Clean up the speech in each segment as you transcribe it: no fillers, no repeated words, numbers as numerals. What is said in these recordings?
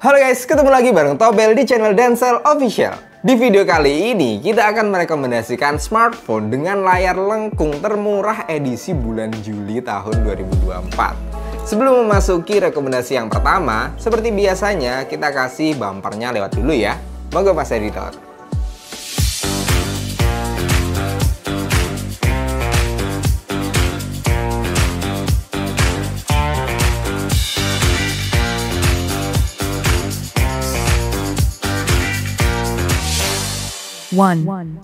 Halo guys, ketemu lagi bareng Tobel di channel Dancel Official. Di video kali ini, kita akan merekomendasikan smartphone dengan layar lengkung termurah edisi bulan Juli tahun 2024. Sebelum memasuki rekomendasi yang pertama, seperti biasanya kita kasih bumpernya lewat dulu ya. Monggo Mas Editor.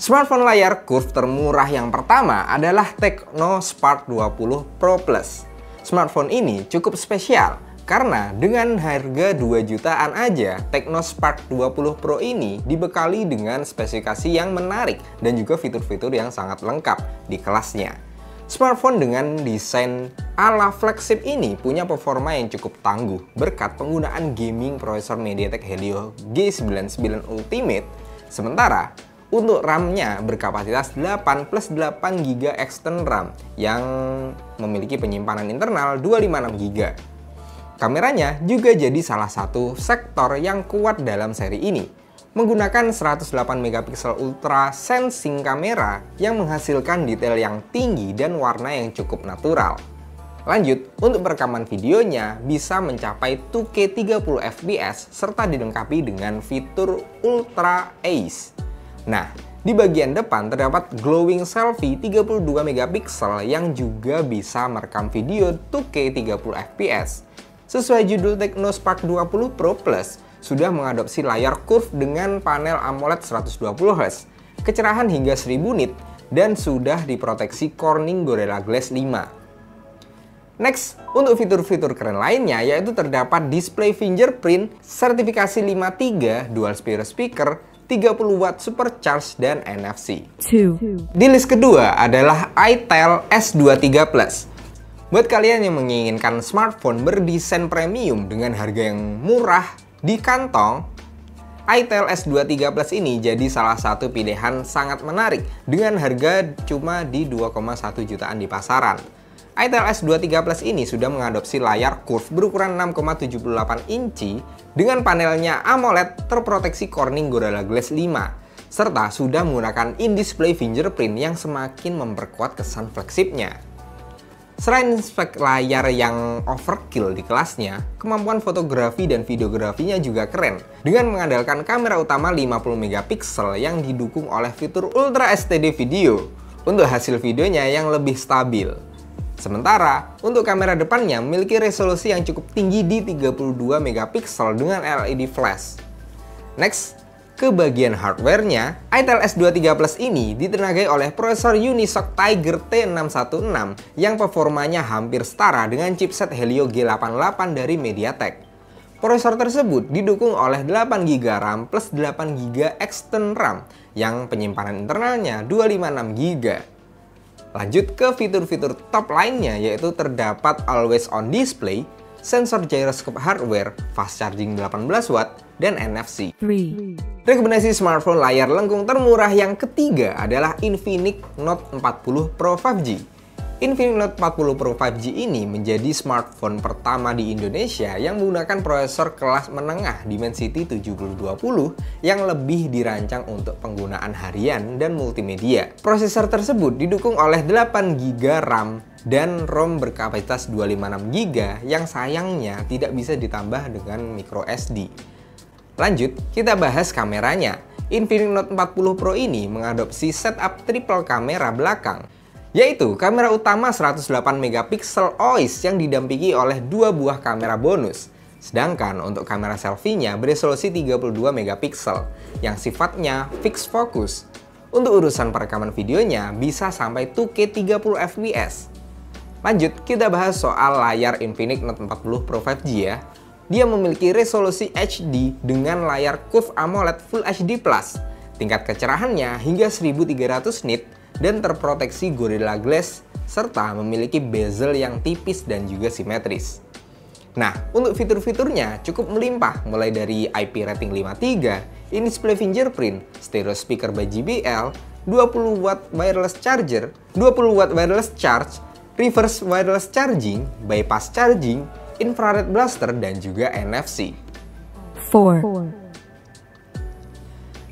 Smartphone layar curve termurah yang pertama adalah Tecno Spark 20 Pro Plus. Smartphone ini cukup spesial karena dengan harga 2 jutaan aja, Tecno Spark 20 Pro ini dibekali dengan spesifikasi yang menarik dan juga fitur-fitur yang sangat lengkap di kelasnya. Smartphone dengan desain ala flagship ini punya performa yang cukup tangguh berkat penggunaan gaming prosesor MediaTek Helio G99 Ultimate. Sementara untuk RAM-nya berkapasitas 8+8GB external RAM yang memiliki penyimpanan internal 256GB. Kameranya juga jadi salah satu sektor yang kuat dalam seri ini, menggunakan 108MP ultra sensing kamera yang menghasilkan detail yang tinggi dan warna yang cukup natural. Lanjut, untuk perekaman videonya bisa mencapai 2K 30fps serta dilengkapi dengan fitur Ultra Ace. Nah, di bagian depan terdapat glowing selfie 32MP yang juga bisa merekam video 2K 30fps. Sesuai judul Tecno Spark 20 Pro Plus, sudah mengadopsi layar curve dengan panel AMOLED 120Hz, kecerahan hingga 1000 nit, dan sudah diproteksi Corning Gorilla Glass 5. Next, untuk fitur-fitur keren lainnya yaitu terdapat display fingerprint, sertifikasi 5.3, dual speaker, 30W supercharge, dan NFC. Di list kedua adalah itel S23 Plus. Buat kalian yang menginginkan smartphone berdesain premium dengan harga yang murah di kantong, itel S23 Plus ini jadi salah satu pilihan sangat menarik dengan harga cuma di 2,1 jutaan di pasaran. itel S23 Plus ini sudah mengadopsi layar curve berukuran 6,78 inci dengan panelnya AMOLED terproteksi Corning Gorilla Glass 5, serta sudah menggunakan in-display fingerprint yang semakin memperkuat kesan flagshipnya. Selain spek layar yang overkill di kelasnya, kemampuan fotografi dan videografinya juga keren dengan mengandalkan kamera utama 50MP yang didukung oleh fitur Ultra STD Video untuk hasil videonya yang lebih stabil. Sementara, untuk kamera depannya memiliki resolusi yang cukup tinggi di 32MP dengan LED flash. Next, ke bagian hardware-nya, itel S23 Plus ini ditenagai oleh prosesor Unisoc Tiger T616 yang performanya hampir setara dengan chipset Helio G88 dari MediaTek. Prosesor tersebut didukung oleh 8GB RAM plus 8GB external RAM yang penyimpanan internalnya 256GB. Lanjut ke fitur-fitur top lainnya yaitu terdapat Always On Display, sensor gyroscope hardware, fast charging 18W, dan NFC. Rekomendasi smartphone layar lengkung termurah yang ketiga adalah Infinix Note 40 Pro 5G. Infinix Note 40 Pro 5G ini menjadi smartphone pertama di Indonesia yang menggunakan prosesor kelas menengah Dimensity 7020 yang lebih dirancang untuk penggunaan harian dan multimedia. Prosesor tersebut didukung oleh 8GB RAM dan ROM berkapasitas 256GB yang sayangnya tidak bisa ditambah dengan microSD. Lanjut, kita bahas kameranya. Infinix Note 40 Pro ini mengadopsi setup triple kamera belakang, yaitu kamera utama 108MP OIS yang didampingi oleh 2 buah kamera bonus. Sedangkan untuk kamera selfie-nya beresolusi 32MP yang sifatnya fixed focus. Untuk urusan perekaman videonya bisa sampai 2K 30fps. Lanjut, kita bahas soal layar Infinix Note 40 Pro 5G ya. Dia memiliki resolusi HD dengan layar curve AMOLED Full HD+, tingkat kecerahannya hingga 1300 nit, dan terproteksi Gorilla Glass, serta memiliki bezel yang tipis dan juga simetris. Nah, untuk fitur-fiturnya cukup melimpah mulai dari IP rating 5.3, in-display fingerprint, stereo speaker by JBL, 20W wireless charger, 20W wireless charge, reverse wireless charging, bypass charging, infrared blaster, dan juga NFC. 4.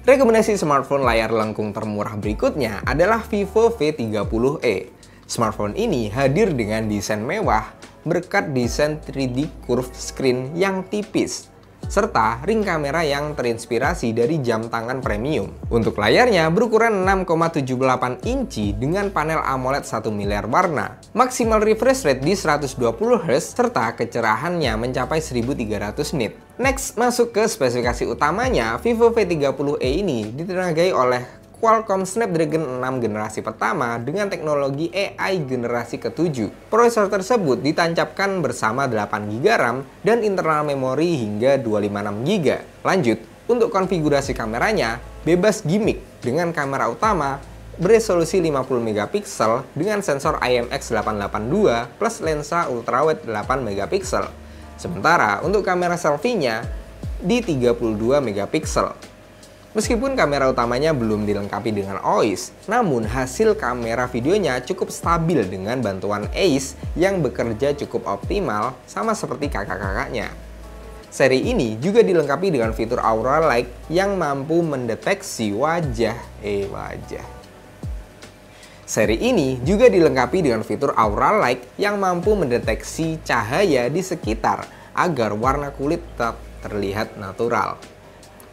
Rekomendasi smartphone layar lengkung termurah berikutnya adalah Vivo V30e. Smartphone ini hadir dengan desain mewah berkat desain 3D curved screen yang tipis, serta ring kamera yang terinspirasi dari jam tangan premium. Untuk layarnya berukuran 6,78 inci dengan panel AMOLED 1 miliar warna, maksimal refresh rate di 120Hz, serta kecerahannya mencapai 1300 nit. Next, masuk ke spesifikasi utamanya. Vivo V30e ini ditenagai oleh Qualcomm Snapdragon 6 generasi pertama dengan teknologi AI generasi ke-7. Prosesor tersebut ditancapkan bersama 8GB RAM dan internal memori hingga 256GB. Lanjut, untuk konfigurasi kameranya bebas gimmick dengan kamera utama beresolusi 50MP dengan sensor IMX882 plus lensa ultrawide 8MP. Sementara untuk kamera selfie-nya di 32MP. Meskipun kamera utamanya belum dilengkapi dengan OIS, namun hasil kamera videonya cukup stabil dengan bantuan ACE yang bekerja cukup optimal sama seperti kakak-kakaknya. Seri ini juga dilengkapi dengan fitur Aura Light yang mampu mendeteksi wajah. Seri ini juga dilengkapi dengan fitur Aura Light yang mampu mendeteksi cahaya di sekitar agar warna kulit tetap terlihat natural.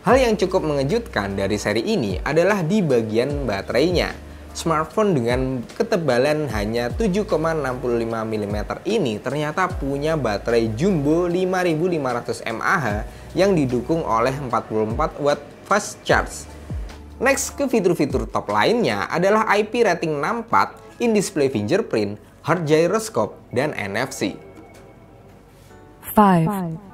Hal yang cukup mengejutkan dari seri ini adalah di bagian baterainya. Smartphone dengan ketebalan hanya 7,65 mm ini ternyata punya baterai jumbo 5500 mAh yang didukung oleh 44 watt fast charge. Next ke fitur-fitur top lainnya adalah IP rating 64, in-display fingerprint, heart gyroscope, dan NFC. 5.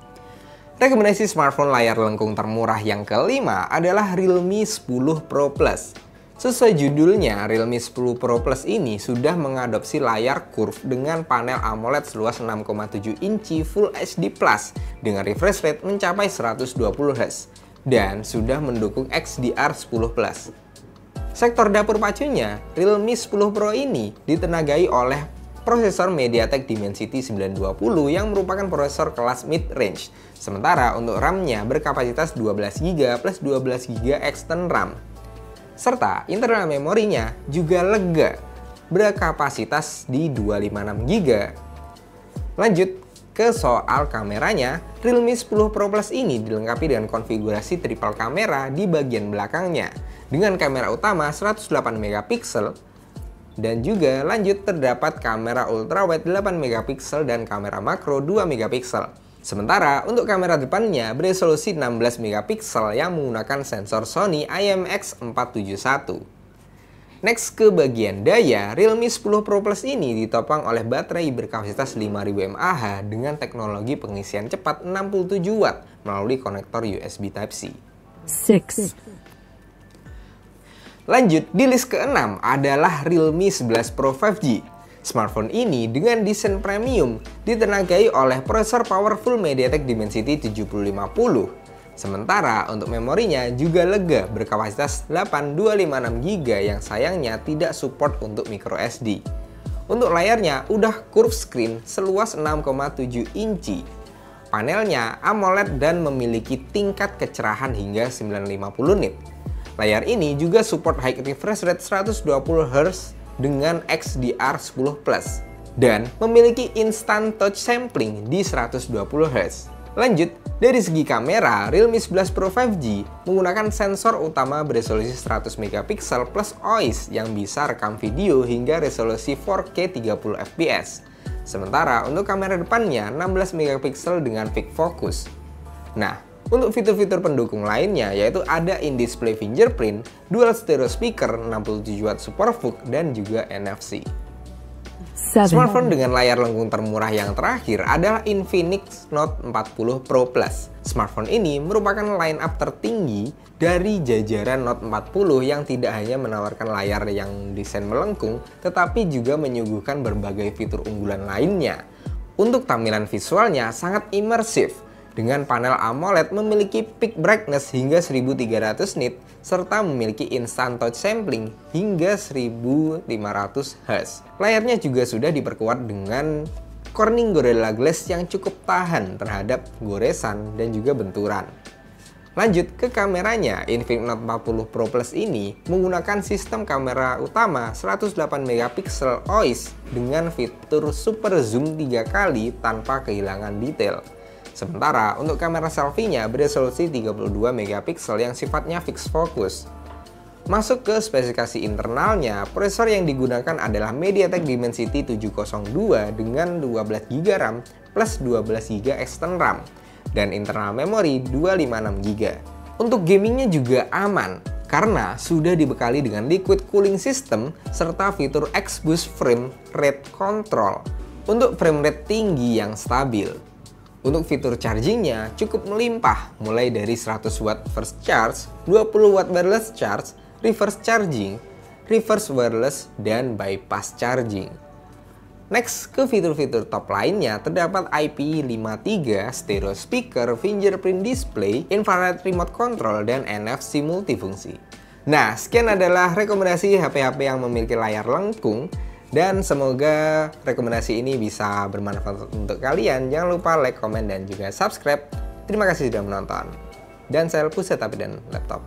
Rekomendasi smartphone layar lengkung termurah yang kelima adalah Realme 10 Pro Plus. Sesuai judulnya, Realme 10 Pro Plus ini sudah mengadopsi layar curve dengan panel AMOLED seluas 6,7 inci Full HD Plus dengan refresh rate mencapai 120Hz dan sudah mendukung XDR10+. Sektor dapur pacunya, Realme 10 Pro ini ditenagai oleh prosesor MediaTek Dimensity 920 yang merupakan prosesor kelas mid-range. Sementara untuk RAM-nya berkapasitas 12GB plus 12GB extern RAM. Serta internal memorinya juga lega, berkapasitas di 256GB. Lanjut ke soal kameranya, Realme 10 Pro Plus ini dilengkapi dengan konfigurasi triple kamera di bagian belakangnya dengan kamera utama 108MP dan juga lanjut terdapat kamera ultrawide 8MP dan kamera makro 2MP. Sementara untuk kamera depannya beresolusi 16MP yang menggunakan sensor Sony IMX471. Next ke bagian daya, Realme 10 Pro Plus ini ditopang oleh baterai berkapasitas 5000 mAh dengan teknologi pengisian cepat 67 watt melalui konektor USB Type-C. 6. Lanjut, di list ke-6 adalah Realme 11 Pro 5G. Smartphone ini dengan desain premium ditenagai oleh prosesor powerful MediaTek Dimensity 7050. Sementara untuk memorinya juga lega berkapasitas 8256GB yang sayangnya tidak support untuk microSD. Untuk layarnya udah curved screen seluas 6,7 inci. Panelnya AMOLED dan memiliki tingkat kecerahan hingga 950 nit. Layar ini juga support high refresh rate 120Hz dengan XDR10+ dan memiliki instant touch sampling di 120Hz. Lanjut, dari segi kamera, Realme 11 Pro 5G menggunakan sensor utama beresolusi 100MP plus OIS yang bisa rekam video hingga resolusi 4K 30fps. Sementara untuk kamera depannya 16MP dengan Quick Focus. Nah, untuk fitur-fitur pendukung lainnya yaitu ada in-display fingerprint, dual stereo speaker, 67W super VOOC, dan juga NFC. 7. Smartphone dengan layar lengkung termurah yang terakhir adalah Infinix Note 40 Pro Plus. Smartphone ini merupakan line-up tertinggi dari jajaran Note 40 yang tidak hanya menawarkan layar yang desain melengkung, tetapi juga menyuguhkan berbagai fitur unggulan lainnya. Untuk tampilan visualnya sangat imersif, dengan panel AMOLED memiliki peak brightness hingga 1300 nit, serta memiliki instant touch sampling hingga 1500Hz. Layarnya juga sudah diperkuat dengan Corning Gorilla Glass yang cukup tahan terhadap goresan dan juga benturan. Lanjut ke kameranya, Infinix Note 40 Pro Plus ini menggunakan sistem kamera utama 108 MP OIS dengan fitur super zoom 3 kali tanpa kehilangan detail. Sementara untuk kamera selfie-nya beresolusi 32 MP yang sifatnya fixed focus. Masuk ke spesifikasi internalnya, prosesor yang digunakan adalah MediaTek Dimensity 702 dengan 12 GB RAM plus 12 GB external RAM dan internal memori 256 GB. Untuk gamingnya juga aman karena sudah dibekali dengan liquid cooling system serta fitur X-Boost frame rate control untuk frame rate tinggi yang stabil. Untuk fitur chargingnya cukup melimpah, mulai dari 100 watt first charge, 20 watt wireless charge, reverse charging, reverse wireless, dan bypass charging. Next, ke fitur-fitur top lainnya terdapat IP53, stereo speaker, fingerprint display, infrared remote control, dan NFC multifungsi. Nah, sekian adalah rekomendasi HP-HP yang memiliki layar lengkung, dan semoga rekomendasi ini bisa bermanfaat untuk kalian. Jangan lupa like, komen, dan juga subscribe. Terima kasih sudah menonton. Dan saya Pusat HP dan Laptop.